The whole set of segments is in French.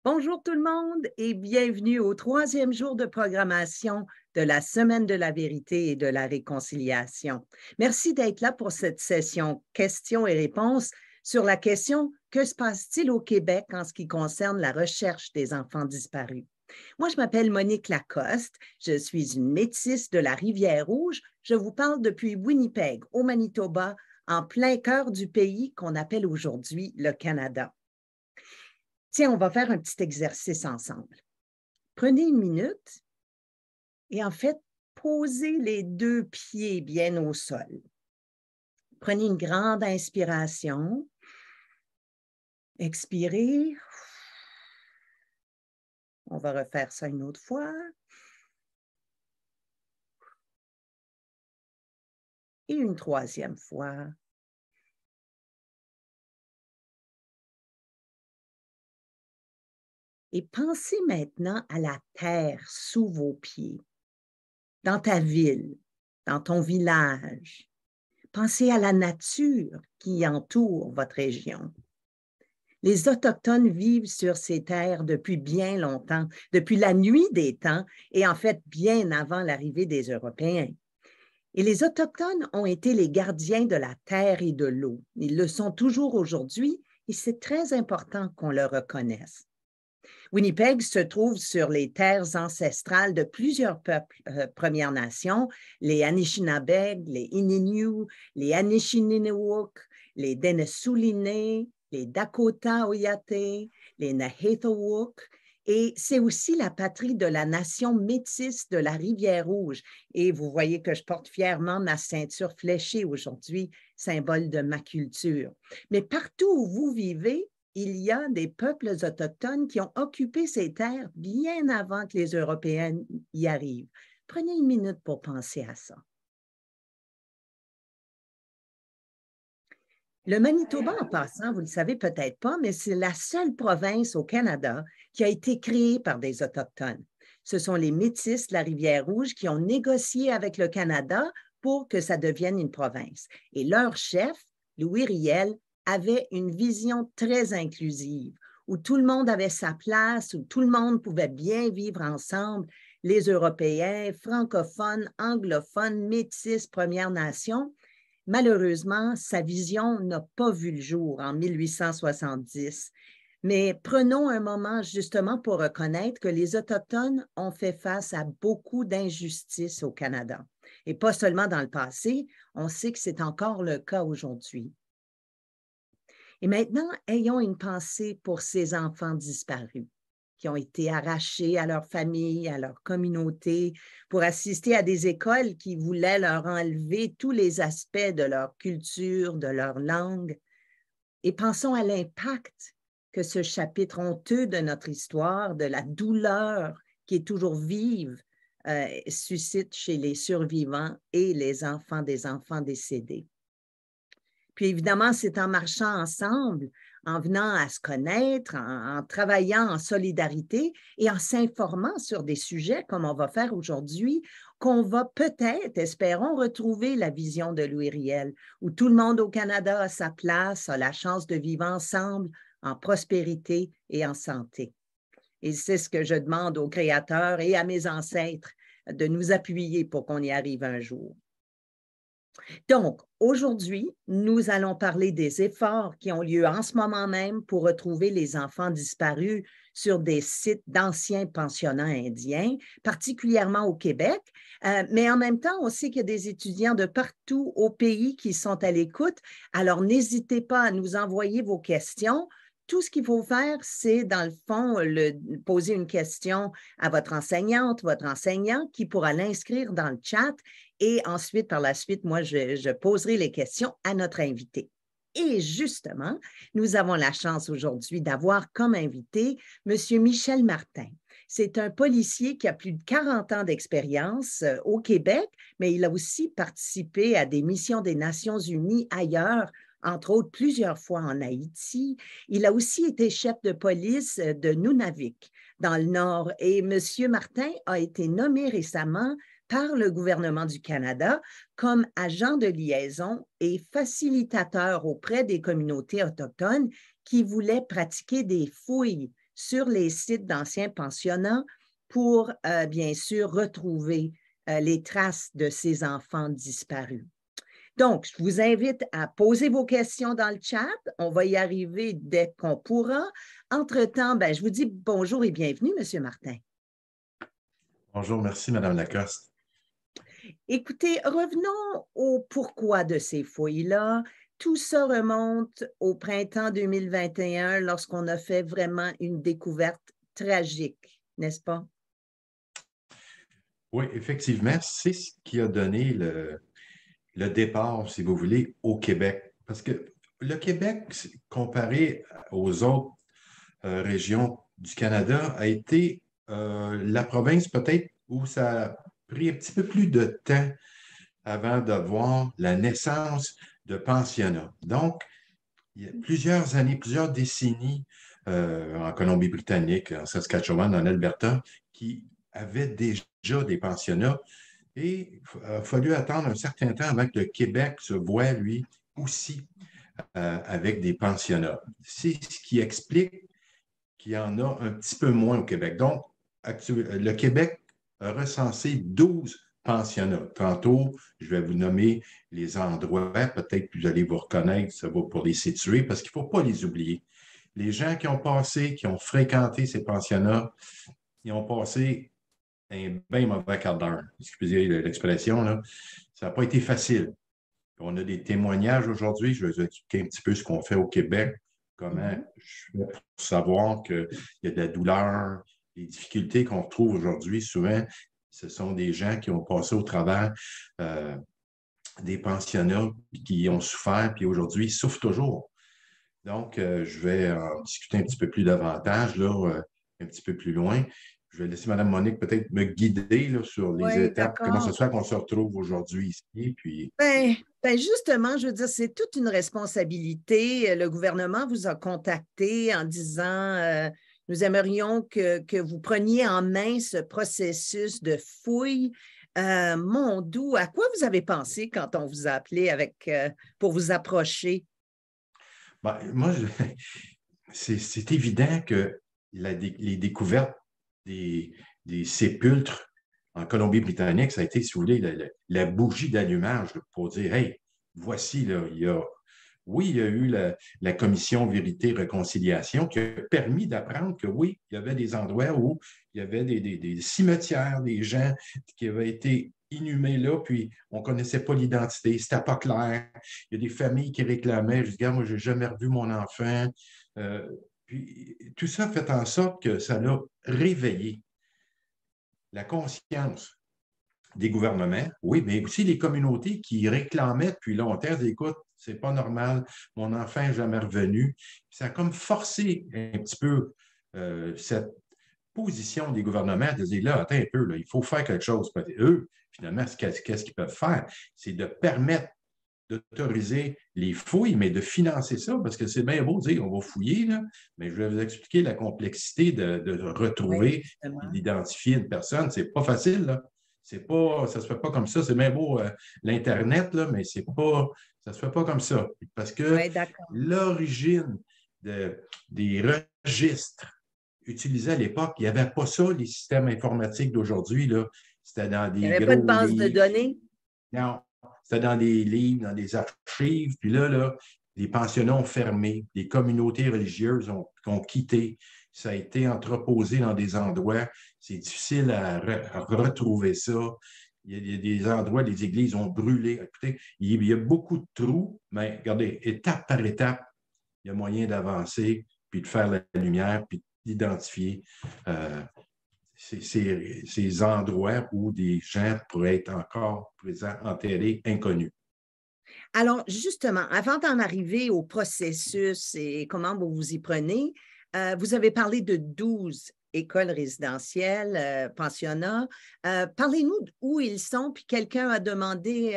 Bonjour tout le monde et bienvenue au 3e jour de programmation de la Semaine de la vérité et de la réconciliation. Merci d'être là pour cette session questions et réponses sur la question « Que se passe-t-il au Québec en ce qui concerne la recherche des enfants disparus? » Moi, je m'appelle Monique Lacoste, je suis une métisse de la Rivière-Rouge. Je vous parle depuis Winnipeg, au Manitoba, en plein cœur du pays qu'on appelle aujourd'hui le Canada. Tiens, on va faire un petit exercice ensemble. Prenez une minute et en fait, posez les 2 pieds bien au sol. Prenez une grande inspiration. Expirez. On va refaire ça une autre fois. Et une 3e fois. Et pensez maintenant à la terre sous vos pieds, dans ta ville, dans ton village. Pensez à la nature qui entoure votre région. Les Autochtones vivent sur ces terres depuis bien longtemps, depuis la nuit des temps et en fait bien avant l'arrivée des Européens. Et les Autochtones ont été les gardiens de la terre et de l'eau. Ils le sont toujours aujourd'hui et c'est très important qu'on le reconnaisse. Winnipeg se trouve sur les terres ancestrales de plusieurs peuples Premières Nations, les Anishinabeg, les Ininu, les Anishinaabe, les Denesulinne, les Dakota Oyate, les Naheithawuk, et c'est aussi la patrie de la nation métisse de la Rivière-Rouge. Et vous voyez que je porte fièrement ma ceinture fléchée aujourd'hui, symbole de ma culture. Mais partout où vous vivez, il y a des peuples autochtones qui ont occupé ces terres bien avant que les Européens y arrivent. Prenez une minute pour penser à ça. Le Manitoba, en passant, vous ne le savez peut-être pas, mais c'est la seule province au Canada qui a été créée par des Autochtones. Ce sont les Métis de la Rivière-Rouge qui ont négocié avec le Canada pour que ça devienne une province. Et leur chef, Louis Riel, avait une vision très inclusive, où tout le monde avait sa place, où tout le monde pouvait bien vivre ensemble, les Européens, francophones, anglophones, métis, Premières Nations. Malheureusement, sa vision n'a pas vu le jour en 1870. Mais prenons un moment justement pour reconnaître que les Autochtones ont fait face à beaucoup d'injustices au Canada. Et pas seulement dans le passé, on sait que c'est encore le cas aujourd'hui. Et maintenant, ayons une pensée pour ces enfants disparus qui ont été arrachés à leur famille, à leur communauté, pour assister à des écoles qui voulaient leur enlever tous les aspects de leur culture, de leur langue. Et pensons à l'impact que ce chapitre honteux de notre histoire, de la douleur qui est toujours vive, suscite chez les survivants et les enfants des enfants décédés. Puis évidemment, c'est en marchant ensemble, en venant à se connaître, en travaillant en solidarité et en s'informant sur des sujets comme on va faire aujourd'hui, qu'on va peut-être, espérons, retrouver la vision de Louis Riel, où tout le monde au Canada a sa place, a la chance de vivre ensemble en prospérité et en santé. Et c'est ce que je demande aux créateurs et à mes ancêtres de nous appuyer pour qu'on y arrive un jour. Donc, aujourd'hui, nous allons parler des efforts qui ont lieu en ce moment même pour retrouver les enfants disparus sur des sites d'anciens pensionnats indiens, particulièrement au Québec. Mais en même temps, on sait qu'il y a des étudiants de partout au pays qui sont à l'écoute. Alors, n'hésitez pas à nous envoyer vos questions. Tout ce qu'il faut faire, c'est, dans le fond, poser une question à votre enseignante, votre enseignant, qui pourra l'inscrire dans le chat. Et ensuite, par la suite, moi, je poserai les questions à notre invité. Et justement, nous avons la chance aujourd'hui d'avoir comme invité M. Michel Martin. C'est un policier qui a plus de 40 ans d'expérience au Québec, mais il a aussi participé à des missions des Nations unies ailleurs, entre autres plusieurs fois en Haïti. Il a aussi été chef de police de Nunavik, dans le Nord. Et M. Martin a été nommé récemment par le gouvernement du Canada comme agent de liaison et facilitateur auprès des communautés autochtones qui voulaient pratiquer des fouilles sur les sites d'anciens pensionnats pour, bien sûr, retrouver les traces de ces enfants disparus. Donc, je vous invite à poser vos questions dans le chat. On va y arriver dès qu'on pourra. Entre-temps, je vous dis bonjour et bienvenue, M. Martin. Bonjour, merci, Mme Lacoste. Écoutez, revenons au pourquoi de ces fouilles-là. Tout ça remonte au printemps 2021 lorsqu'on a fait vraiment une découverte tragique, n'est-ce pas? Oui, effectivement, c'est ce qui a donné le départ, si vous voulez, au Québec. Parce que le Québec, comparé aux autres régions du Canada, a été la province peut-être où ça a pris un petit peu plus de temps avant de voir la naissance de pensionnats. Donc, il y a plusieurs années, plusieurs décennies en Colombie-Britannique, en Saskatchewan, en Alberta, qui avaient déjà des pensionnats. Et il a fallu attendre un certain temps avant que le Québec se voie, lui, aussi avec des pensionnats. C'est ce qui explique qu'il y en a un petit peu moins au Québec. Donc, le Québec a recensé 12 pensionnats. Tantôt, je vais vous nommer les endroits, peut-être que vous allez vous reconnaître, ça va pour les situer, parce qu'il ne faut pas les oublier. Les gens qui ont passé, qui ont fréquenté ces pensionnats, ils ont passé un bien mauvais quart d'heure. Excusez l'expression, là. Ça n'a pas été facile. On a des témoignages aujourd'hui. Je vais vous expliquer un petit peu ce qu'on fait au Québec, comment je fais pour savoir qu'il y a de la douleur, les difficultés qu'on retrouve aujourd'hui. Souvent, ce sont des gens qui ont passé au travers des pensionnats, qui ont souffert, puis aujourd'hui, ils souffrent toujours. Donc, je vais en discuter un petit peu plus davantage, là, un petit peu plus loin. Je vais laisser Mme Monique peut-être me guider là, sur les Oui, étapes, comment ça d'accord. se fait qu'on se retrouve aujourd'hui ici. Puis... Justement, je veux dire, c'est toute une responsabilité. Le gouvernement vous a contacté en disant nous aimerions que vous preniez en main ce processus de fouille. Mon doux, à quoi vous avez pensé quand on vous a appelé pour vous approcher? Ben, moi, c'est évident que les découvertes des sépulcres en Colombie-Britannique, ça a été, si vous voulez, la bougie d'allumage pour dire, hey, voici, là, oui, il y a eu la commission Vérité-Réconciliation qui a permis d'apprendre que oui, il y avait des endroits où il y avait des cimetières, des gens qui avaient été inhumés là, puis on ne connaissait pas l'identité, c'était pas clair. Il y a des familles qui réclamaient, je dis, moi, je n'ai jamais revu mon enfant. Euh, Puis tout ça fait en sorte que ça a réveillé la conscience des gouvernements, oui, mais aussi les communautés qui réclamaient depuis longtemps, écoute, c'est pas normal, mon enfant n'est jamais revenu. Ça a comme forcé un petit peu cette position des gouvernements de dire là, attends un peu, là, il faut faire quelque chose. Eux, finalement, qu'est-ce qu'ils peuvent faire? C'est de permettre d'autoriser les fouilles, mais de financer ça, parce que c'est bien beau de dire on va fouiller, là, mais je vais vous expliquer la complexité de Oui, retrouver justement. et d'identifier une personne. C'est pas facile, là. C'est pas, ça se fait pas comme ça. C'est bien beau l'Internet, là, mais ça se fait pas comme ça. Parce que Oui, d'accord. l'origine des registres utilisés à l'époque, il n'y avait pas ça, les systèmes informatiques d'aujourd'hui, là. C'était dans Il n'y des avait pas de gros base de livres. données? Non, c'était dans des livres, dans des archives. Puis là, les pensionnats ont fermé, les communautés religieuses ont quitté. Ça a été entreposé dans des endroits. C'est difficile à retrouver ça. Il y a des endroits, les églises ont brûlé. Écoutez, il y a beaucoup de trous, mais regardez, étape par étape, il y a moyen d'avancer, puis de faire la lumière, puis d'identifier ces endroits où des gens pourraient être encore présents, enterrés, inconnus. Alors, justement, avant d'en arriver au processus et comment vous vous y prenez, vous avez parlé de 12 écoles résidentielles, pensionnats. Parlez-nous d'où ils sont, puis quelqu'un a demandé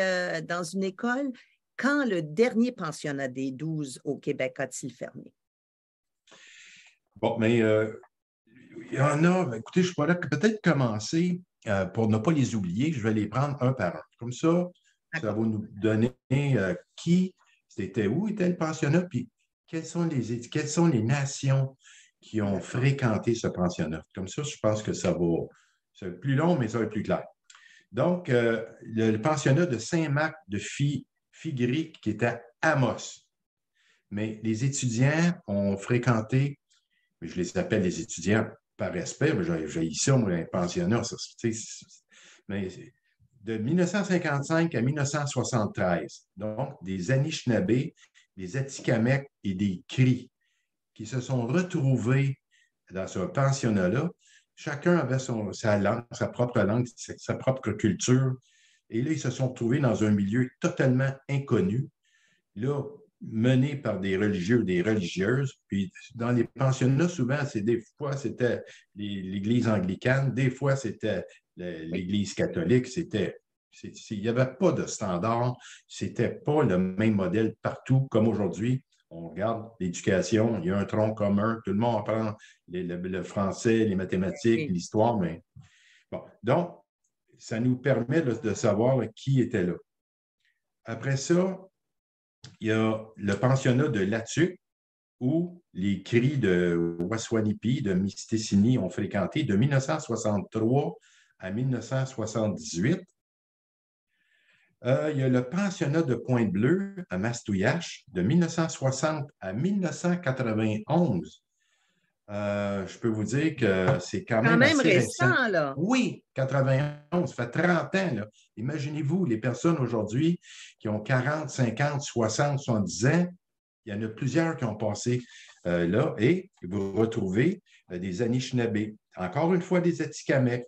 dans une école quand le dernier pensionnat des 12 au Québec a-t-il fermé? Bon, mais il y en a, ben, écoutez, je pourrais peut-être commencer pour ne pas les oublier, je vais les prendre un par un. Comme ça va D'accord. nous donner qui, c'était où était le pensionnat, puis quelles sont les nations qui ont D'accord. fréquenté ce pensionnat. Comme ça, je pense que ça va être plus long, mais ça va être plus clair. Donc, le pensionnat de Saint-Marc de Figuerie, qui était à Amos. Mais les étudiants ont fréquenté, je les appelle les étudiants par respect, mais j'ai ça, moi, un pensionnat, ça, mais de 1955 à 1973, donc des Anishinabés, des Atikamekw et des Cris qui se sont retrouvés dans ce pensionnat-là. Chacun avait sa langue, sa propre langue, sa propre culture. Et là, ils se sont retrouvés dans un milieu totalement inconnu, là, mené par des religieux, des religieuses. Puis dans les pensionnats, souvent, des fois, c'était l'Église anglicane, des fois, c'était Oui. l'Église catholique. Il n'y avait pas de standard. C'était pas le même modèle partout comme aujourd'hui. On regarde l'éducation, il y a un tronc commun, tout le monde apprend le français, les mathématiques, Oui. l'histoire, mais bon. Donc, ça nous permet de savoir qui était là. Après ça, il y a le pensionnat de Latuc, où les cris de Waswanipi, de Mistissini ont fréquenté de 1963 à 1978. Il y a le pensionnat de Pointe-Bleue à Mastouillache de 1960 à 1991. Je peux vous dire que c'est quand Quand même même assez récent. récent, là. Oui, 91, ça fait 30 ans. Là. Imaginez-vous, les personnes aujourd'hui qui ont 40, 50, 60, 70 ans, il y en a plusieurs qui ont passé là et vous retrouvez des Anishinabés, encore une fois des Atikamekw,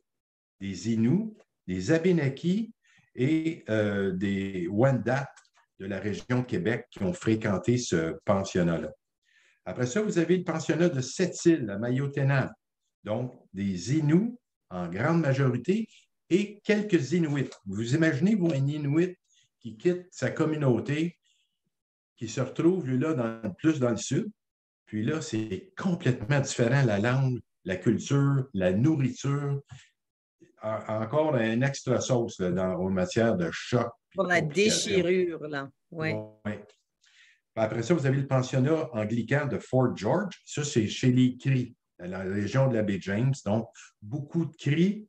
des Inuits, des Abénakis et des Wendat de la région de Québec qui ont fréquenté ce pensionnat-là. Après ça, vous avez le pensionnat de Sept-Îles, à Mayotenam, donc des Inuits en grande majorité et quelques Inuits. Vous imaginez, vous, un Inuit qui quitte sa communauté, qui se retrouve, lui, là, plus dans le sud, puis là, c'est complètement différent, la langue, la culture, la nourriture, encore un extra sauce là, en matière de choc et Pour de la complications. déchirure, là. Oui. Ouais. Après ça, vous avez le pensionnat anglican de Fort George. Ça, c'est chez les Cris, dans la région de la baie James. Donc, beaucoup de Cris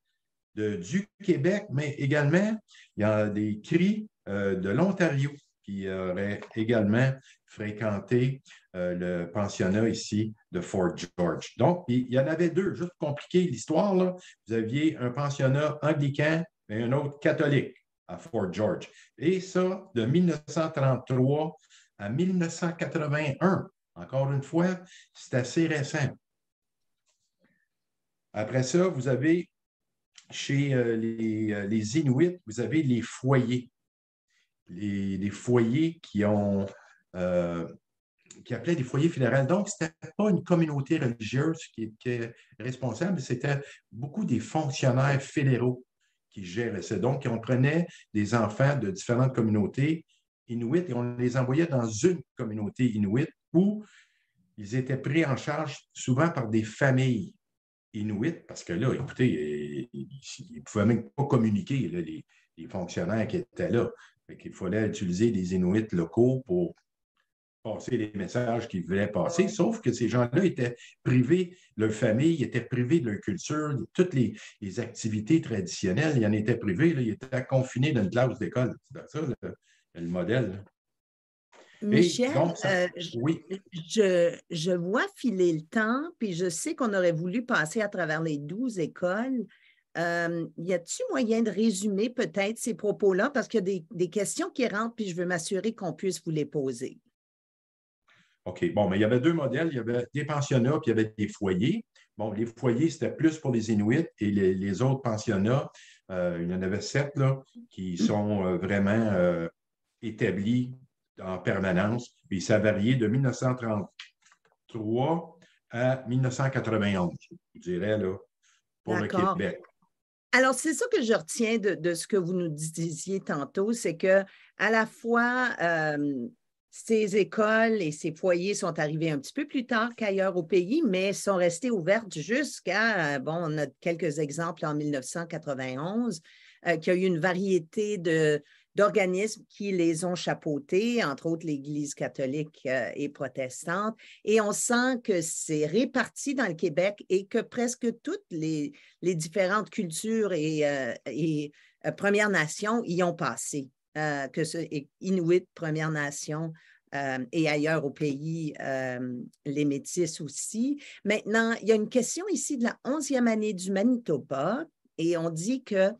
du Québec, mais également, il y a des Cris de l'Ontario qui auraient également fréquenté le pensionnat ici de Fort George. Donc, il y en avait deux, juste pour compliquer l'histoire, là. Vous aviez un pensionnat anglican et un autre catholique à Fort George. Et ça, de 1933 à 1981. Encore une fois, c'est assez récent. Après ça, vous avez chez les Inuits, vous avez les foyers. Les foyers qui appelaient des foyers fédéraux. Donc, ce n'était pas une communauté religieuse qui est responsable, c'était beaucoup des fonctionnaires fédéraux qui géraient ça. Donc, on prenait des enfants de différentes communautés inuites et on les envoyait dans une communauté inuite où ils étaient pris en charge souvent par des familles inuites, parce que là, écoutez, ils ne pouvaient même pas communiquer, là, les fonctionnaires qui étaient là. Il fallait utiliser des Inuits locaux pour passer les messages qu'ils voulaient passer, sauf que ces gens-là étaient privés, leur famille était privée de leur culture, de toutes les activités traditionnelles, ils en étaient privés, là, ils étaient confinés dans une classe d'école. C'est ça le modèle. Là. Et Michel, donc, ça, oui. je vois filer le temps, puis je sais qu'on aurait voulu passer à travers les 12 écoles. Y a-t-il moyen de résumer peut-être ces propos-là? Parce qu'il y a des questions qui rentrent, puis je veux m'assurer qu'on puisse vous les poser. OK. Bon, mais il y avait deux modèles. Il y avait des pensionnats, puis il y avait des foyers. Bon, les foyers, c'était plus pour les Inuits et les autres pensionnats, il y en avait 7 là, qui sont vraiment établis en permanence. Puis ça variait de 1933 à 1991, je dirais, là, pour le D'accord. Québec. Alors, c'est ça que je retiens de ce que vous nous disiez tantôt, c'est que à la fois, ces écoles et ces foyers sont arrivés un petit peu plus tard qu'ailleurs au pays, mais sont restés ouvertes jusqu'à, bon, on a quelques exemples en 1991, qu'il y a eu une variété d'organismes qui les ont chapeautés, entre autres l'Église catholique et protestante. Et on sent que c'est réparti dans le Québec et que presque toutes les différentes cultures et Premières Nations y ont passé, que ce Inuit, Premières Nations et ailleurs au pays, les Métis aussi. Maintenant, il y a une question ici de la 11e année du Manitoba et on dit que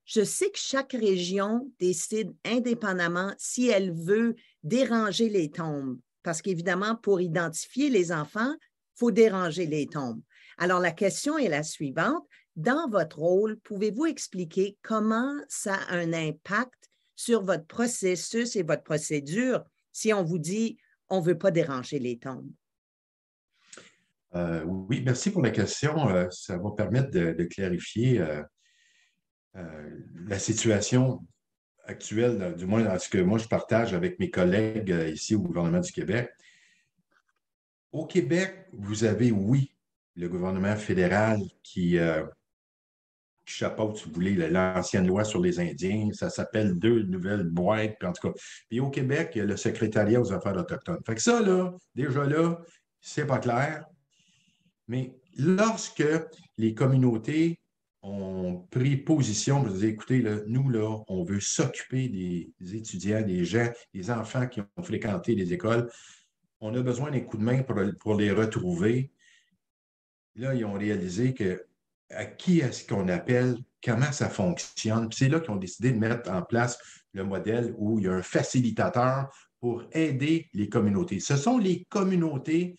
je sais que chaque région décide indépendamment si elle veut déranger les tombes, parce qu'évidemment, pour identifier les enfants, il faut déranger les tombes. Alors, la question est la suivante. Dans votre rôle, pouvez-vous expliquer comment ça a un impact sur votre processus et votre procédure si on vous dit on ne veut pas déranger les tombes? Oui, merci pour la question. Ça va permettre de clarifier la situation actuelle, du moins dans ce que moi je partage avec mes collègues ici au gouvernement du Québec. Au Québec, vous avez, oui, le gouvernement fédéral qui chapeaute, si vous voulez, l'ancienne loi sur les Indiens. Ça s'appelle deux nouvelles boîtes. Puis en tout cas, puis au Québec, il y a le secrétariat aux affaires autochtones. Fait que ça, là, déjà là, c'est pas clair. Mais lorsque les communautés ont pris position pour dire, écoutez, là, nous, là, on veut s'occuper des étudiants, des gens, des enfants qui ont fréquenté les écoles, on a besoin d'un coup de main pour les retrouver. Là, ils ont réalisé que à qui est-ce qu'on appelle, comment ça fonctionne. Puis c'est là qu'ils ont décidé de mettre en place le modèle où il y a un facilitateur pour aider les communautés. Ce sont les communautés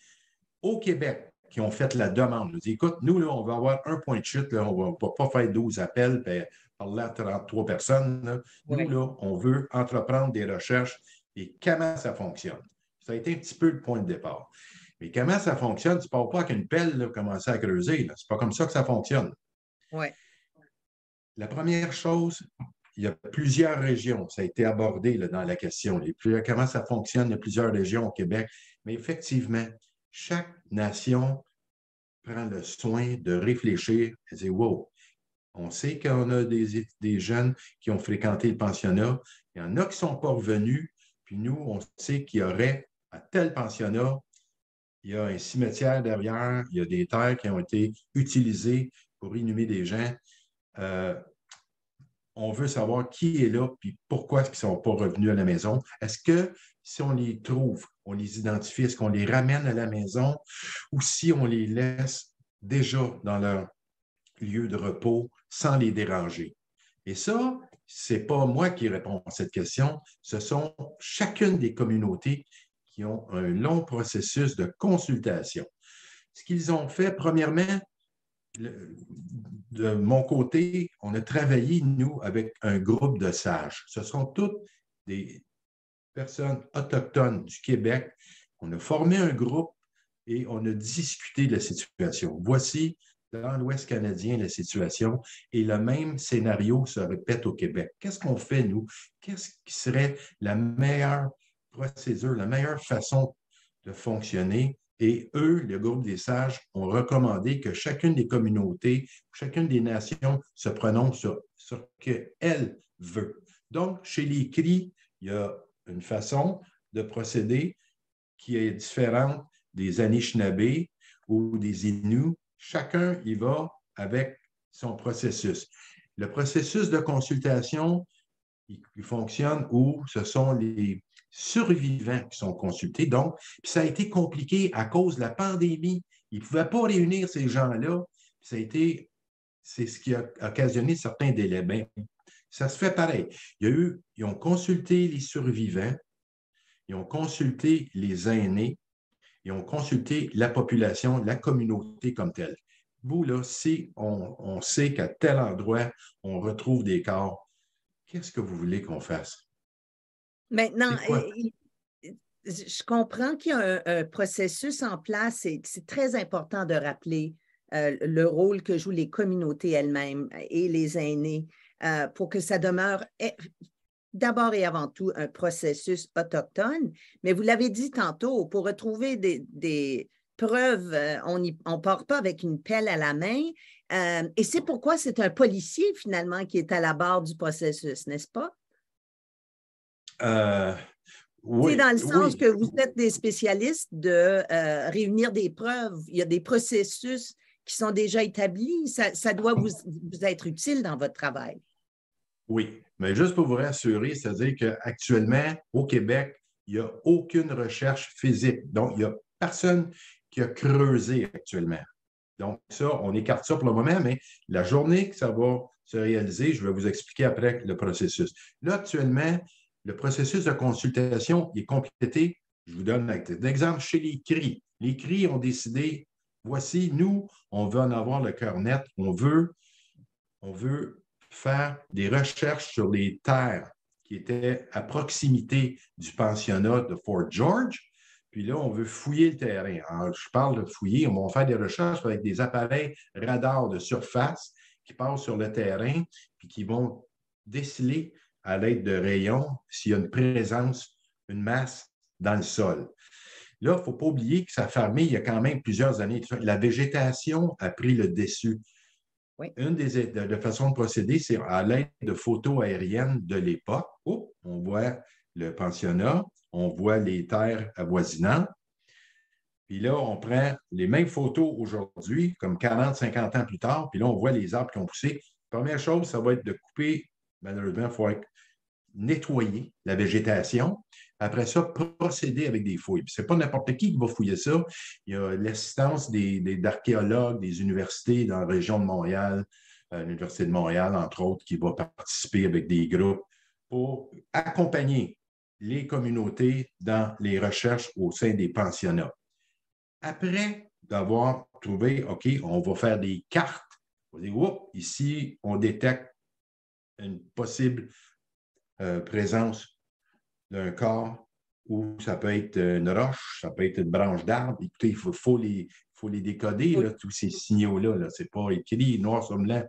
au Québec qui ont fait la demande. Ils dit, écoute, nous, là, on va avoir un point de chute, là, on ne va pas faire 12 appels et parler à 33 personnes. Là. Nous, Oui. là, on veut entreprendre des recherches et comment ça fonctionne. Ça a été un petit peu le point de départ. Mais comment ça fonctionne? Tu ne pars pas avec une pelle, là, commencer à creuser. Ce n'est pas comme ça que ça fonctionne. Oui. La première chose, il y a plusieurs régions. Ça a été abordé là, dans la question. Comment ça fonctionne? Il y a plusieurs régions au Québec. Mais effectivement, chaque nation prend le soin de réfléchir et dire, wow, on sait qu'on a des jeunes qui ont fréquenté le pensionnat. Il y en a qui ne sont pas revenus. Puis nous, on sait qu'il y aurait à tel pensionnat, il y a un cimetière derrière, il y a des terres qui ont été utilisées pour inhumer des gens. Euh, on veut savoir qui est là, puis pourquoi ils ne sont pas revenus à la maison. Est-ce que si on les trouve, on les identifie, est-ce qu'on les ramène à la maison ou si on les laisse déjà dans leur lieu de repos sans les déranger? Et ça, ce n'est pas moi qui réponds à cette question, ce sont chacune des communautés qui ont un long processus de consultation. Ce qu'ils ont fait, premièrement, de mon côté, on a travaillé, nous, avec un groupe de sages. Ce sont toutes des personnes autochtones du Québec. On a formé un groupe et on a discuté de la situation. Voici, dans l'Ouest canadien, la situation et le même scénario se répète au Québec. Qu'est-ce qu'on fait, nous? Qu'est-ce qui serait la meilleure procédure, la meilleure façon de fonctionner? Et eux, le groupe des sages, ont recommandé que chacune des communautés, chacune des nations se prononce sur ce qu'elle veut. Donc, chez les Cris, il y a une façon de procéder qui est différente des Anishinabés ou des Inuits. Chacun y va avec son processus. Le processus de consultation, il fonctionne où ce sont les survivants qui sont consultés. Donc, ça a été compliqué à cause de la pandémie. Ils ne pouvaient pas réunir ces gens-là. Ça a été, c'est ce qui a occasionné certains délais. Bien, ça se fait pareil. Ils ont consulté les survivants, ils ont consulté les aînés, ils ont consulté la population, la communauté comme telle. Vous, là, si on sait qu'à tel endroit, on retrouve des corps, qu'est-ce que vous voulez qu'on fasse? Maintenant, C'est quoi? je comprends qu'il y a un processus en place et c'est très important de rappeler le rôle que jouent les communautés elles-mêmes et les aînés pour que ça demeure d'abord et avant tout un processus autochtone. Mais vous l'avez dit tantôt, pour retrouver des preuves, on ne part pas avec une pelle à la main. Et c'est pourquoi c'est un policier finalement qui est à la barre du processus, n'est-ce pas? Euh, C'est oui, dans le sens oui, que vous êtes des spécialistes de réunir des preuves. Il y a des processus qui sont déjà établis. Ça doit vous être utile dans votre travail. oui. Mais juste pour vous rassurer, c'est-à-dire qu'actuellement, au Québec, il n'y a aucune recherche physique. Donc, il n'y a personne qui a creusé actuellement. Donc, ça, on écarte ça pour le moment, mais la journée que ça va se réaliser, je vais vous expliquer après le processus. Là, actuellement, le processus de consultation est complété. Je vous donne un exemple chez les CRI. Les CRI ont décidé, voici, nous, on veut en avoir le cœur net, on veut faire des recherches sur les terres qui étaient à proximité du pensionnat de Fort George. Puis là, on veut fouiller le terrain. Alors, je parle de fouiller, on va faire des recherches avec des appareils radars de surface qui passent sur le terrain puis qui vont déceler à l'aide de rayons s'il y a une présence, une masse dans le sol. Là, il ne faut pas oublier que ça a fermé il y a quand même plusieurs années. La végétation a pris le dessus. Oui. Une des façons de procéder, c'est à l'aide de photos aériennes de l'époque. Oh, on voit le pensionnat, on voit les terres avoisinantes. Puis là, on prend les mêmes photos aujourd'hui, comme 40, 50 ans plus tard, puis là, on voit les arbres qui ont poussé. Première chose, ça va être de couper, malheureusement, il faut nettoyer la végétation. Après ça, procéder avec des fouilles. Ce n'est pas n'importe qui va fouiller ça. Il y a l'assistance d'archéologues, des universités dans la région de Montréal, l'Université de Montréal, entre autres, qui va participer avec des groupes pour accompagner les communautés dans les recherches au sein des pensionnats. Après d'avoir trouvé, OK, on va faire des cartes. On va dire, oups, ici, on détecte une possible présence d'un corps ou ça peut être une roche, ça peut être une branche d'arbre. Écoutez, il faut les décoder, Oui. là, tous ces signaux-là. Là. Ce n'est pas écrit noir sur blanc.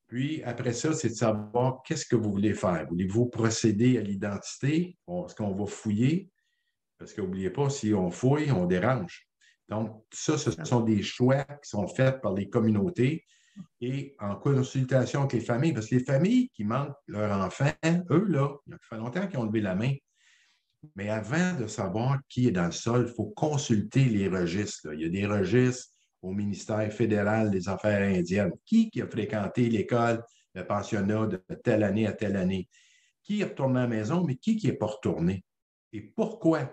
Puis après ça, c'est de savoir qu'est-ce que vous voulez faire. Voulez-vous procéder à l'identité? Est-ce qu'on va fouiller? Parce qu'oubliez pas, si on fouille, on dérange. Donc, ça, ce sont des choix qui sont faits par les communautés et en consultation avec les familles, parce que les familles qui manquent leur enfant, eux, là, il fait longtemps qu'ils ont levé la main. Mais avant de savoir qui est dans le sol, il faut consulter les registres. Là. Il y a des registres au ministère fédéral des Affaires indiennes. Qui a fréquenté l'école, le pensionnat de telle année à telle année? Qui est retourné à la maison, mais qui n'est pas retourné? Et pourquoi?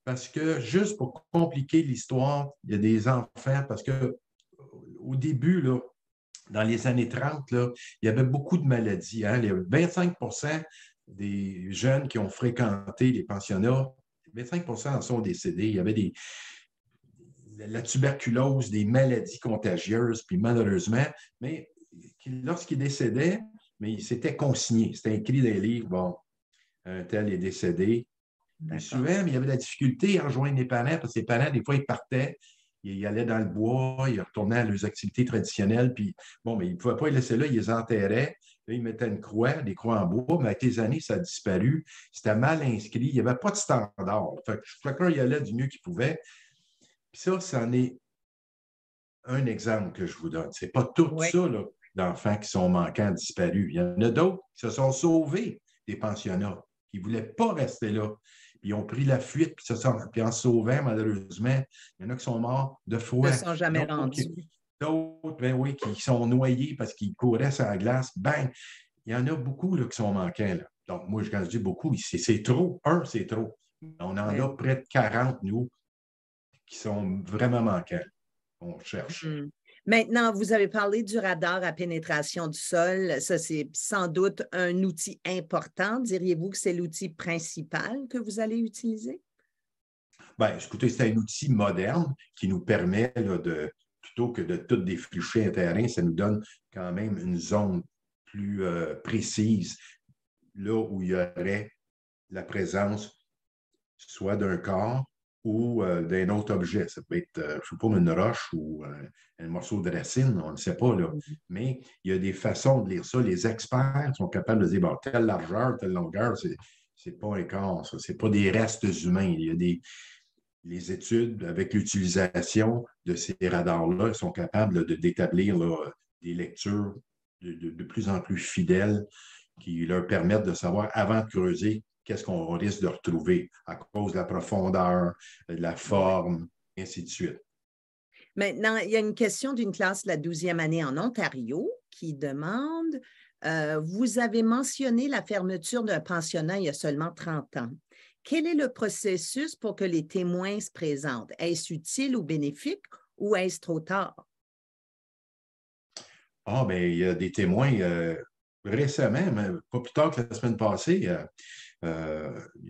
Parce que juste pour compliquer l'histoire, il y a des enfants, parce qu'au début, là, dans les années 30, là, il y avait beaucoup de maladies. Hein? Il y avait 25 des jeunes qui ont fréquenté les pensionnats, 25 en sont décédés. Il y avait la tuberculose, des maladies contagieuses, puis malheureusement, mais lorsqu'ils décédaient, mais il s'était consigné. C'était écrit dans les livres, bon, un tel est décédé. Puis souvent, il y avait de la difficulté à rejoindre les parents, parce que les parents, des fois, ils partaient, ils allaient dans le bois, ils retournaient à leurs activités traditionnelles, puis bon, mais ils ne pouvaient pas les laisser là, ils les enterraient. Là, ils mettaient une croix, des croix en bois, mais avec les années, ça a disparu. C'était mal inscrit, il n'y avait pas de standard. Fait que chacun y allait du mieux qu'il pouvait. Puis ça, c'en est un exemple que je vous donne. Ce n'est pas tout Oui. ça là, d'enfants qui sont manquants, disparus. Il y en a d'autres qui se sont sauvés des pensionnats, qui ne voulaient pas rester là. Puis ils ont pris la fuite, puis en se sauvant, malheureusement, il y en a qui sont morts de Ne froid. sont jamais rendus. D'autres, ben oui, qui sont noyés parce qu'ils couraient sur la glace. Ben, il y en a beaucoup là, qui sont manquants. Là. Donc, moi, quand je dis beaucoup, c'est trop. C'est trop. On en a Oui. près de 40, nous, qui sont vraiment manquants. On cherche. Maintenant, vous avez parlé du radar à pénétration du sol. Ça, c'est sans doute un outil important. Diriez-vous que c'est l'outil principal que vous allez utiliser? Bien, écoutez, c'est un outil moderne qui nous permet là, plutôt que de tout défricher un terrain, ça nous donne quand même une zone plus précise, là où il y aurait la présence soit d'un corps ou d'un autre objet. Ça peut être, je ne sais pas, une roche ou un morceau de racine, on ne sait pas, là. Mais il y a des façons de lire ça. Les experts sont capables de dire, bon, telle largeur, telle longueur, c'est pas un corps, ça. C'est pas des restes humains. Il y a les études avec l'utilisation de ces radars-là sont capables d'établir des lectures de plus en plus fidèles qui leur permettent de savoir, avant de creuser, qu'est-ce qu'on risque de retrouver à cause de la profondeur, de la forme, et ainsi de suite. Maintenant, il y a une question d'une classe de la 12e année en Ontario qui demande, vous avez mentionné la fermeture d'un pensionnat il y a seulement 30 ans. Quel est le processus pour que les témoins se présentent? Est-ce utile ou bénéfique ou est-ce trop tard? Ah, bien, il y a des témoins récemment, mais pas plus tard que la semaine passée.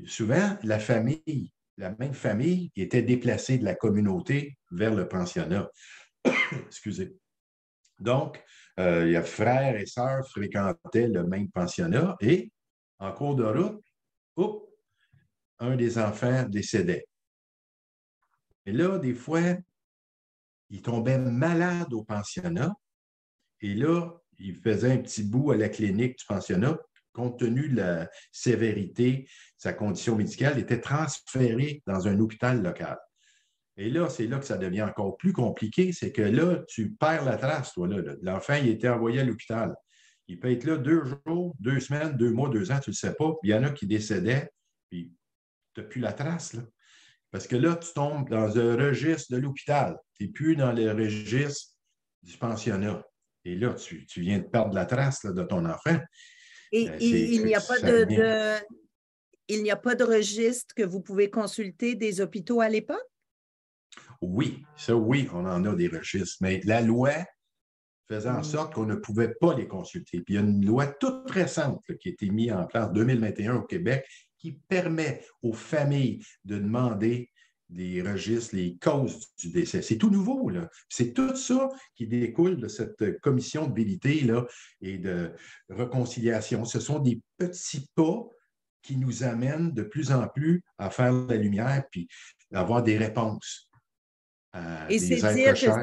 Souvent, la même famille était déplacée de la communauté vers le pensionnat. Excusez. Donc, il y a frères et sœurs fréquentaient le même pensionnat et, en cours de route, oups, un des enfants décédait. Et là, des fois, il tombait malade au pensionnat et là, il faisait un petit bout à la clinique du pensionnat. Compte tenu de la sévérité de sa condition médicale, il était transféré dans un hôpital local. Et là, c'est là que ça devient encore plus compliqué, c'est que là, tu perds la trace, toi, là. L'enfant, il était envoyé à l'hôpital. Il peut être là 2 jours, 2 semaines, 2 mois, 2 ans, tu ne le sais pas. Puis il y en a qui décédaient, puis tu n'as plus la trace, là. Parce que là, tu tombes dans un registre de l'hôpital. Tu n'es plus dans le registre du pensionnat. Et là, tu viens de perdre la trace là, de ton enfant. Et il n'y a pas il n'y a pas de registre que vous pouvez consulter des hôpitaux à l'époque? Oui, ça, oui, on en a des registres. Mais la loi faisait en sorte qu'on ne pouvait pas les consulter. Puis il y a une loi toute récente là, qui a été mise en place en 2021 au Québec qui permet aux familles de demander des registres, les causes du décès. C'est tout nouveau, là. C'est tout ça qui découle de cette commission de vérité là, et de réconciliation. Ce sont des petits pas qui nous amènent de plus en plus à faire la lumière puis avoir des réponses à Et c'est des êtres dire que chers.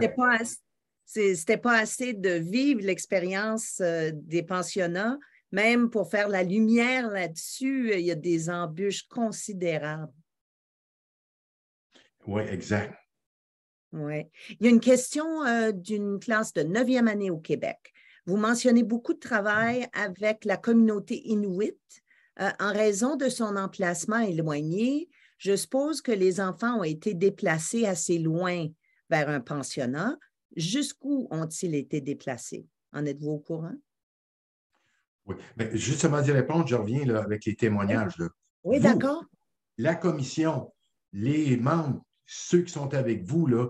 c'était pas assez de vivre l'expérience des pensionnats, même pour faire la lumière là-dessus, il y a des embûches considérables. Oui, exact. Ouais. Il y a une question d'une classe de 9e année au Québec. Vous mentionnez beaucoup de travail avec la communauté inuit. En raison de son emplacement éloigné, je suppose que les enfants ont été déplacés assez loin vers un pensionnat. Jusqu'où ont-ils été déplacés? En êtes-vous au courant? Oui. Mais justement d'y répondre, je reviens là, avec les Oui, témoignages. Là. oui, Vous, d'accord. la commission, les membres, ceux qui sont avec vous, là,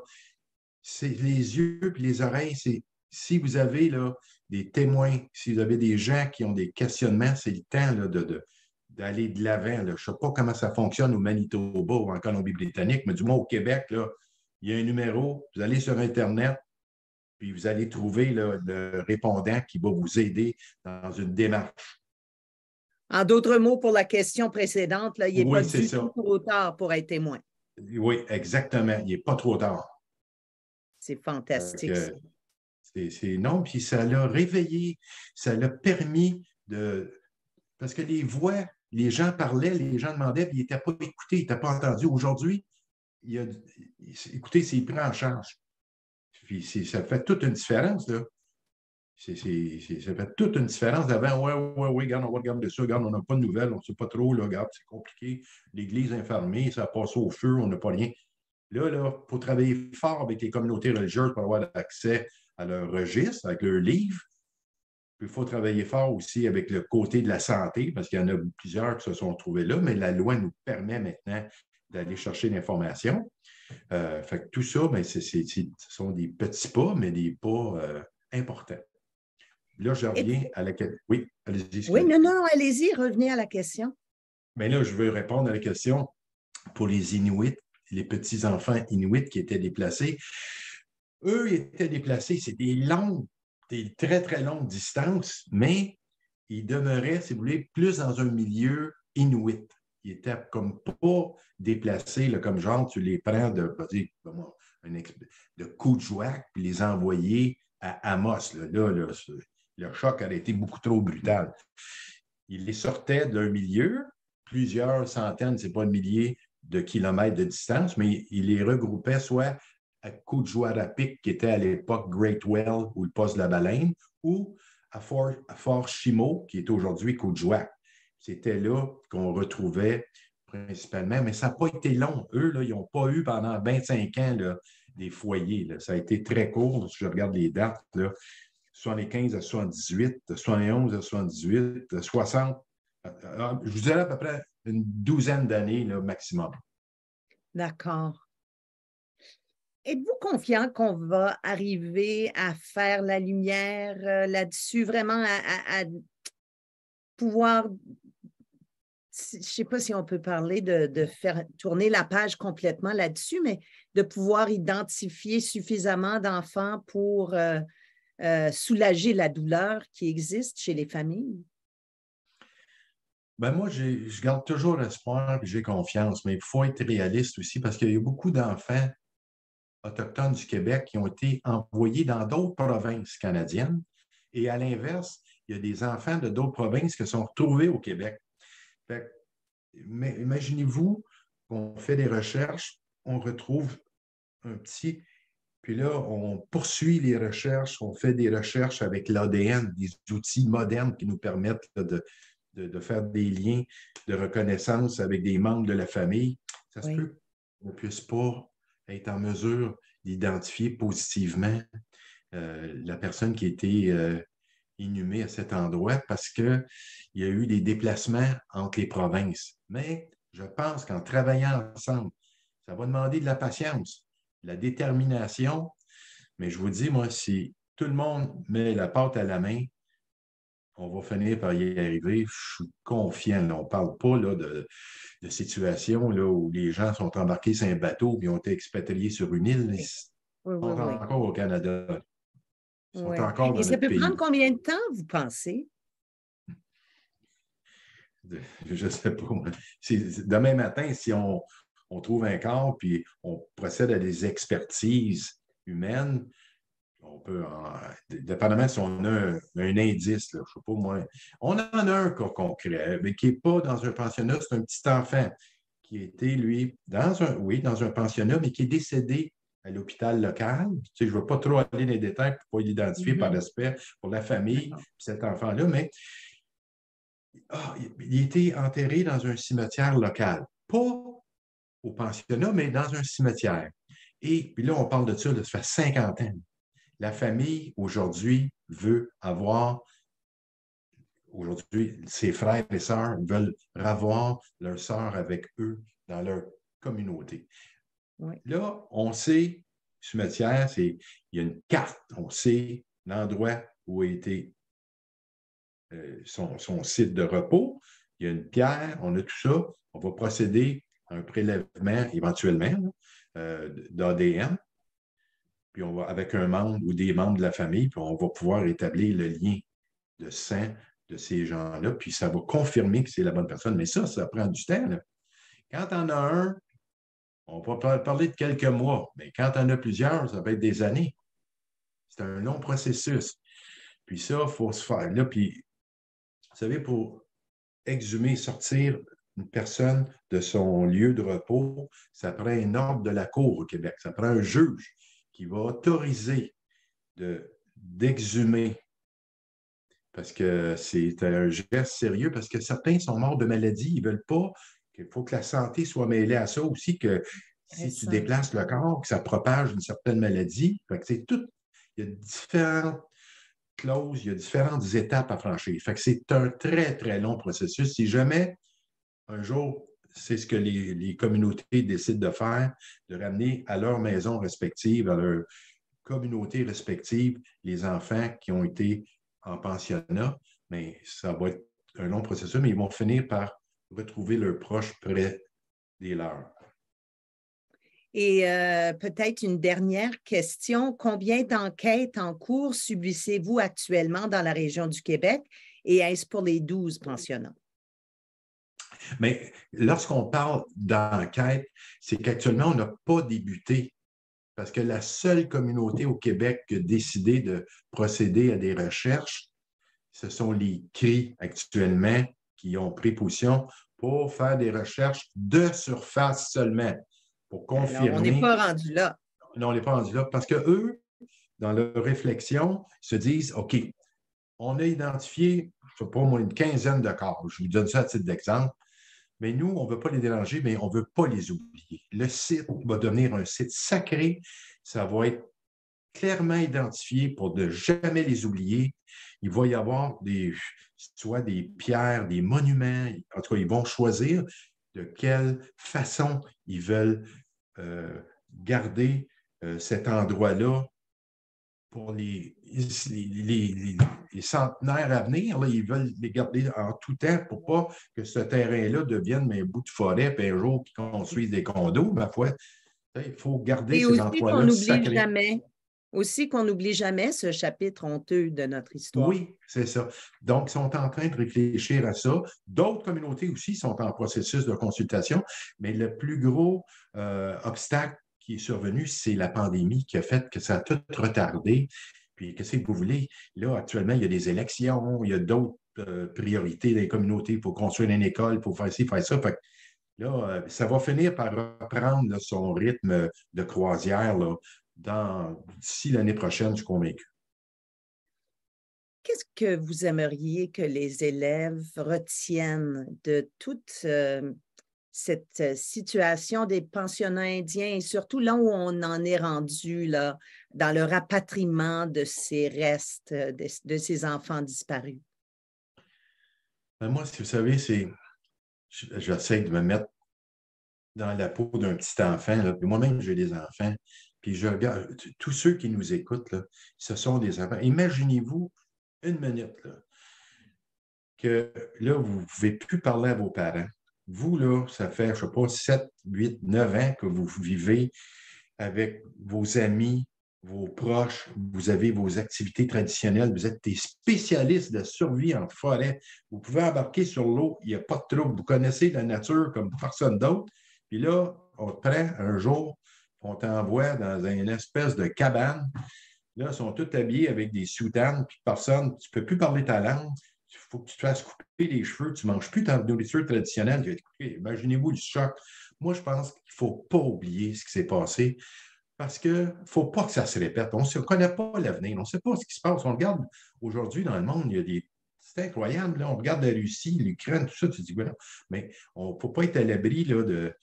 c'est les yeux et les oreilles. C'est si vous avez là, des témoins, si vous avez des gens qui ont des questionnements, c'est le temps là, d'aller de l'avant. Je ne sais pas comment ça fonctionne au Manitoba ou en Colombie-Britannique, mais du moins au Québec, là, il y a un numéro, vous allez sur Internet, puis vous allez trouver là, le répondant qui va vous aider dans une démarche. En d'autres mots, pour la question précédente, là, il n'est pas Oui, c'est du ça. tout trop tard pour être témoin. Oui, exactement. Il n'est pas trop tard. C'est fantastique, ça. Non, puis ça l'a réveillé, ça l'a permis de. Parce que les voix, les gens parlaient, les gens demandaient, puis ils n'étaient pas écoutés, ils n'étaient pas entendus. Aujourd'hui, écoutez, c'est pris en charge. Puis ça fait toute une différence, là. Ça fait toute une différence d'avant. Oui, regarde, on va regarder ça, regarde, on n'a pas de nouvelles, on ne sait pas trop, là, regarde, c'est compliqué. L'Église est fermée, ça passe au feu, on n'a pas rien. Là, il faut travailler fort avec les communautés religieuses pour avoir accès à leur registre, avec leurs livres. Puis il faut travailler fort aussi avec le côté de la santé, parce qu'il y en a plusieurs qui se sont trouvés là, mais la loi nous permet maintenant d'aller chercher l'information. Fait que tout ça, ben, ce sont des petits pas, mais des pas importants. Là, je Et reviens à la question. Oui, allez-y, oui, excusez. non, non, allez-y, revenez à la question. Mais là, je veux répondre à la question pour les Inuits, les petits-enfants Inuits qui étaient déplacés. Eux, ils étaient déplacés, c'est des très, très longues distances, mais ils demeuraient, si vous voulez, plus dans un milieu Inuit. ils étaient comme pas déplacés, là, comme genre, tu les prends de coups de jouac, puis les envoyer à Amos. Le choc aurait été beaucoup trop brutal. Ils les sortaient d'un milieu, plusieurs centaines, c'est pas un millier de kilomètres de distance, mais ils les regroupaient soit à Kuujjuarapik, qui était à l'époque Great Well ou le poste de la Baleine, ou à Fort Chimo, qui est aujourd'hui Kuujjuaq. C'était là qu'on retrouvait principalement, mais ça n'a pas été long. Eux, là, ils n'ont pas eu pendant 25 ans là, des foyers. Là. Ça a été très court. Si je regarde les dates, là, 75 à 78, 71 à 78, 60. Je vous dirais à peu près une douzaine d'années là, maximum. D'accord. Êtes-vous confiant qu'on va arriver à faire la lumière là-dessus, vraiment à pouvoir, je ne sais pas si on peut parler de faire tourner la page complètement là-dessus, mais de pouvoir identifier suffisamment d'enfants pour soulager la douleur qui existe chez les familles? Ben moi, je garde toujours espoir et j'ai confiance, mais il faut être réaliste aussi parce qu'il y a beaucoup d'enfants autochtones du Québec qui ont été envoyés dans d'autres provinces canadiennes. Et à l'inverse, il y a des enfants de d'autres provinces qui sont retrouvés au Québec. Mais imaginez-vous qu'on fait des recherches, on retrouve un petit, puis là, on poursuit les recherches, on fait des recherches avec l'ADN, des outils modernes qui nous permettent de faire des liens de reconnaissance avec des membres de la famille. Ça se peut qu'on ne puisse pas être en mesure d'identifier positivement la personne qui a été inhumée à cet endroit parce qu'il y a eu des déplacements entre les provinces. Mais je pense qu'en travaillant ensemble, ça va demander de la patience, de la détermination, mais je vous dis, moi, si tout le monde met la pâte à la main, on va finir par y arriver. Je suis confiant. Là. On ne parle pas là, de situations là, où les gens sont embarqués sur un bateau et ont été expatriés sur une île. Ils sont encore au Canada. Ils sont encore dans Et ça notre peut pays. prendre combien de temps, vous pensez? Je ne sais pas. Demain matin, si on trouve un corps puis on procède à des expertises humaines, on peut, dépendamment si on a un indice, là, je ne sais pas moi. On en a un cas concret, mais qui n'est pas dans un pensionnat, c'est un petit enfant qui était, lui, dans un pensionnat, mais qui est décédé à l'hôpital local. Tu sais, je ne veux pas trop aller dans les détails pour ne pas l'identifier par respect pour la famille, cet enfant-là, mais il a été enterré dans un cimetière local. Pas au pensionnat, mais dans un cimetière. Et puis là, on parle de ça, ça fait 50 ans. La famille, aujourd'hui, veut avoir, aujourd'hui, ses frères et sœurs veulent revoir leurs sœurs avec eux dans leur communauté. Oui. Là, on sait, cimetière, il y a une carte, on sait l'endroit où a été son site de repos, il y a une pierre, on a tout ça, on va procéder à un prélèvement éventuellement d'ADN, puis on va avec un membre ou des membres de la famille, puis on va pouvoir établir le lien de sang de ces gens-là, puis ça va confirmer que c'est la bonne personne. Mais ça prend du temps. Là. Quand on a un, on va parler de quelques mois, mais quand on a plusieurs, ça va être des années. C'est un long processus. Puis ça, il faut se faire. Là, puis, vous savez, pour exhumer, sortir une personne de son lieu de repos, ça prend un ordre de la Cour au Québec. Ça prend un juge qui va autoriser d'exhumer parce que c'est un geste sérieux, parce que certains sont morts de maladie, ils ne veulent pas qu'il faut que la santé soit mêlée à ça aussi, que si tu déplaces le corps, que ça propage une certaine maladie. Fait que c'est tout. Il y a différentes clauses, il y a différentes étapes à franchir. Fait que c'est un très, très long processus. Si jamais un jour, c'est ce que les communautés décident de faire, de ramener à leur maison respective, à leur communauté respective, les enfants qui ont été en pensionnat, mais ça va être un long processus, mais ils vont finir par retrouver leurs proches près des leurs. Et peut-être une dernière question. Combien d'enquêtes en cours subissez-vous actuellement dans la région du Québec et est-ce pour les 12 pensionnats? Mais lorsqu'on parle d'enquête, c'est qu'actuellement, on n'a pas débuté parce que la seule communauté au Québec qui a décidé de procéder à des recherches, ce sont les CRI actuellement qui ont pris position pour faire des recherches de surface seulement, pour Alors, on n'est confirmer. pas rendu là. Non, on n'est pas rendu là parce que eux, dans leur réflexion, se disent, OK, on a identifié, je ne sais pas moi, une quinzaine de corps. Je vous donne ça à titre d'exemple. Mais nous, on ne veut pas les déranger, mais on ne veut pas les oublier. Le site va devenir un site sacré. Ça va être clairement identifié pour ne jamais les oublier. Il va y avoir soit des pierres, des monuments. En tout cas, ils vont choisir de quelle façon ils veulent garder cet endroit-là pour les centenaires à venir. Là, ils veulent les garder en tout temps pour pas que ce terrain-là devienne un bout de forêt, puis un jour qu'ils construisent des condos. Ma foi, il faut garder Et ces aussi qu'on endroits-là n'oublie sacrés. jamais, aussi qu'on n'oublie jamais ce chapitre honteux de notre histoire. Oui, c'est ça. Donc, ils sont en train de réfléchir à ça. D'autres communautés aussi sont en processus de consultation, mais le plus gros obstacle qui est survenu, c'est la pandémie qui a fait que ça a tout retardé. Puis, qu'est-ce que vous voulez? Là, actuellement, il y a des élections, il y a d'autres priorités des communautés. Il faut construire une école, il faut faire ci, faire ça. Fait que là, ça va finir par reprendre là, son rythme de croisière là, d'ici l'année prochaine, je suis convaincu. Qu'est-ce que vous aimeriez que les élèves retiennent de toute cette situation des pensionnats indiens et surtout là où on en est rendu, là, dans le rapatriement de ces restes, de ces enfants disparus? Ben, moi, si vous savez, j'essaie de me mettre dans la peau d'un petit enfant. Là. Puis moi-même, j'ai des enfants. Puis je regarde, tous ceux qui nous écoutent, là, ce sont des enfants. Imaginez-vous une minute là, que là, vous ne pouvez plus parler à vos parents. Vous, là, ça fait, je ne sais pas, 7, 8, 9 ans que vous vivez avec vos amis, vos proches, vous avez vos activités traditionnelles, vous êtes des spécialistes de survie en forêt. Vous pouvez embarquer sur l'eau, il n'y a pas de trouble. Vous connaissez la nature comme personne d'autre. Puis là, on te prend un jour, on t'envoie dans une espèce de cabane. Là, ils sont tous habillés avec des soutanes, puis personne, tu ne peux plus parler ta langue. Il faut que tu te fasses couper les cheveux, tu ne manges plus ta nourriture traditionnelle. Imaginez-vous le choc. Moi, je pense qu'il ne faut pas oublier ce qui s'est passé parce qu'il ne faut pas que ça se répète. On ne connaît pas l'avenir, on ne sait pas ce qui se passe. On regarde aujourd'hui dans le monde, il y a des. C'est incroyable, là, on regarde la Russie, l'Ukraine, tout ça, tu te dis, voilà, mais on ne peut pas être à l'abri là, de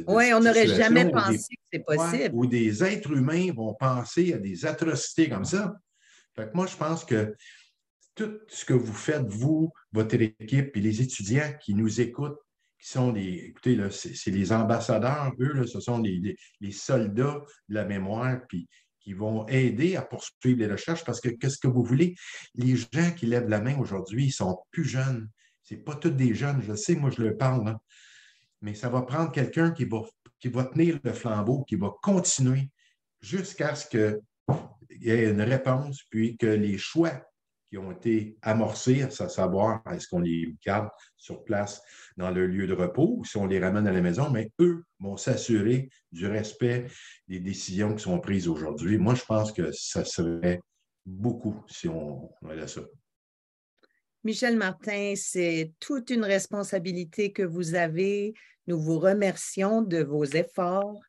Oui, on n'aurait jamais situations pensé que c'est possible. où des êtres humains vont penser à des atrocités comme ça. Fait que moi, je pense que tout ce que vous faites, vous, votre équipe et les étudiants qui nous écoutent, qui sont écoutez, là, c'est les ambassadeurs, eux, là, ce sont les soldats de la mémoire, puis qui vont aider à poursuivre les recherches parce que qu'est-ce que vous voulez? Les gens qui lèvent la main aujourd'hui, ils sont plus jeunes. Ce pas tous des jeunes, je sais, moi je leur parle, là. Mais ça va prendre quelqu'un qui va tenir le flambeau, qui va continuer jusqu'à ce qu'il y ait une réponse, puis que les choix qui ont été amorcés, à savoir est-ce qu'on les garde sur place dans leur lieu de repos ou si on les ramène à la maison, mais eux vont s'assurer du respect des décisions qui sont prises aujourd'hui. Moi, je pense que ça serait beaucoup si on allait à ça. Michel Martin, c'est toute une responsabilité que vous avez. Nous vous remercions de vos efforts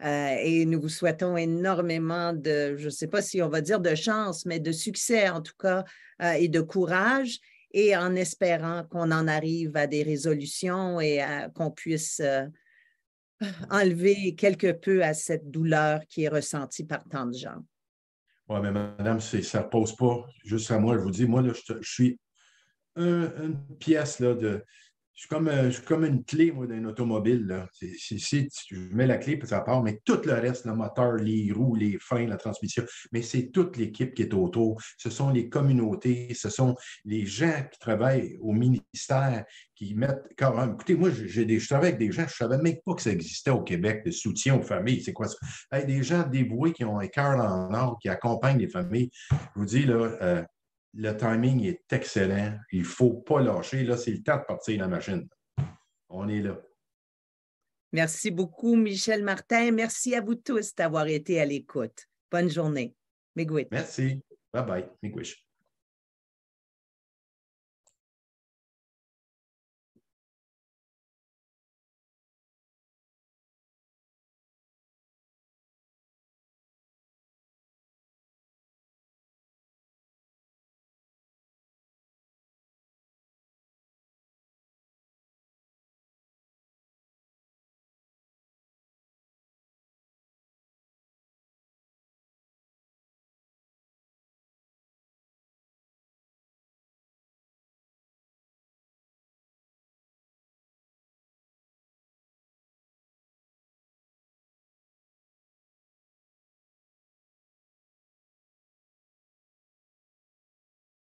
et nous vous souhaitons énormément de, je ne sais pas si on va dire de chance, mais de succès en tout cas et de courage et en espérant qu'on en arrive à des résolutions et qu'on puisse enlever quelque peu à cette douleur qui est ressentie par tant de gens. Oui, mais madame, ça ne pose pas juste à moi. Je vous dis, moi, là, je suis une pièce là, de. Je suis comme une clé, moi, d'un automobile. Là. Je mets la clé, puis ça part, mais tout le reste, le moteur, les roues, les freins, la transmission, mais c'est toute l'équipe qui est autour. Ce sont les communautés, ce sont les gens qui travaillent au ministère, qui mettent quand même. Écoutez, moi, je travaille avec des gens, je ne savais même pas que ça existait au Québec, de soutien aux familles. C'est quoi ça? Hey, des gens dévoués qui ont un cœur en or, qui accompagnent les familles. Je vous dis, là, le timing est excellent. Il ne faut pas lâcher. Là, c'est le temps de partir la machine. On est là. Merci beaucoup, Michel Martin. Merci à vous tous d'avoir été à l'écoute. Bonne journée. Miigwech. Merci. Bye bye. Miigwech.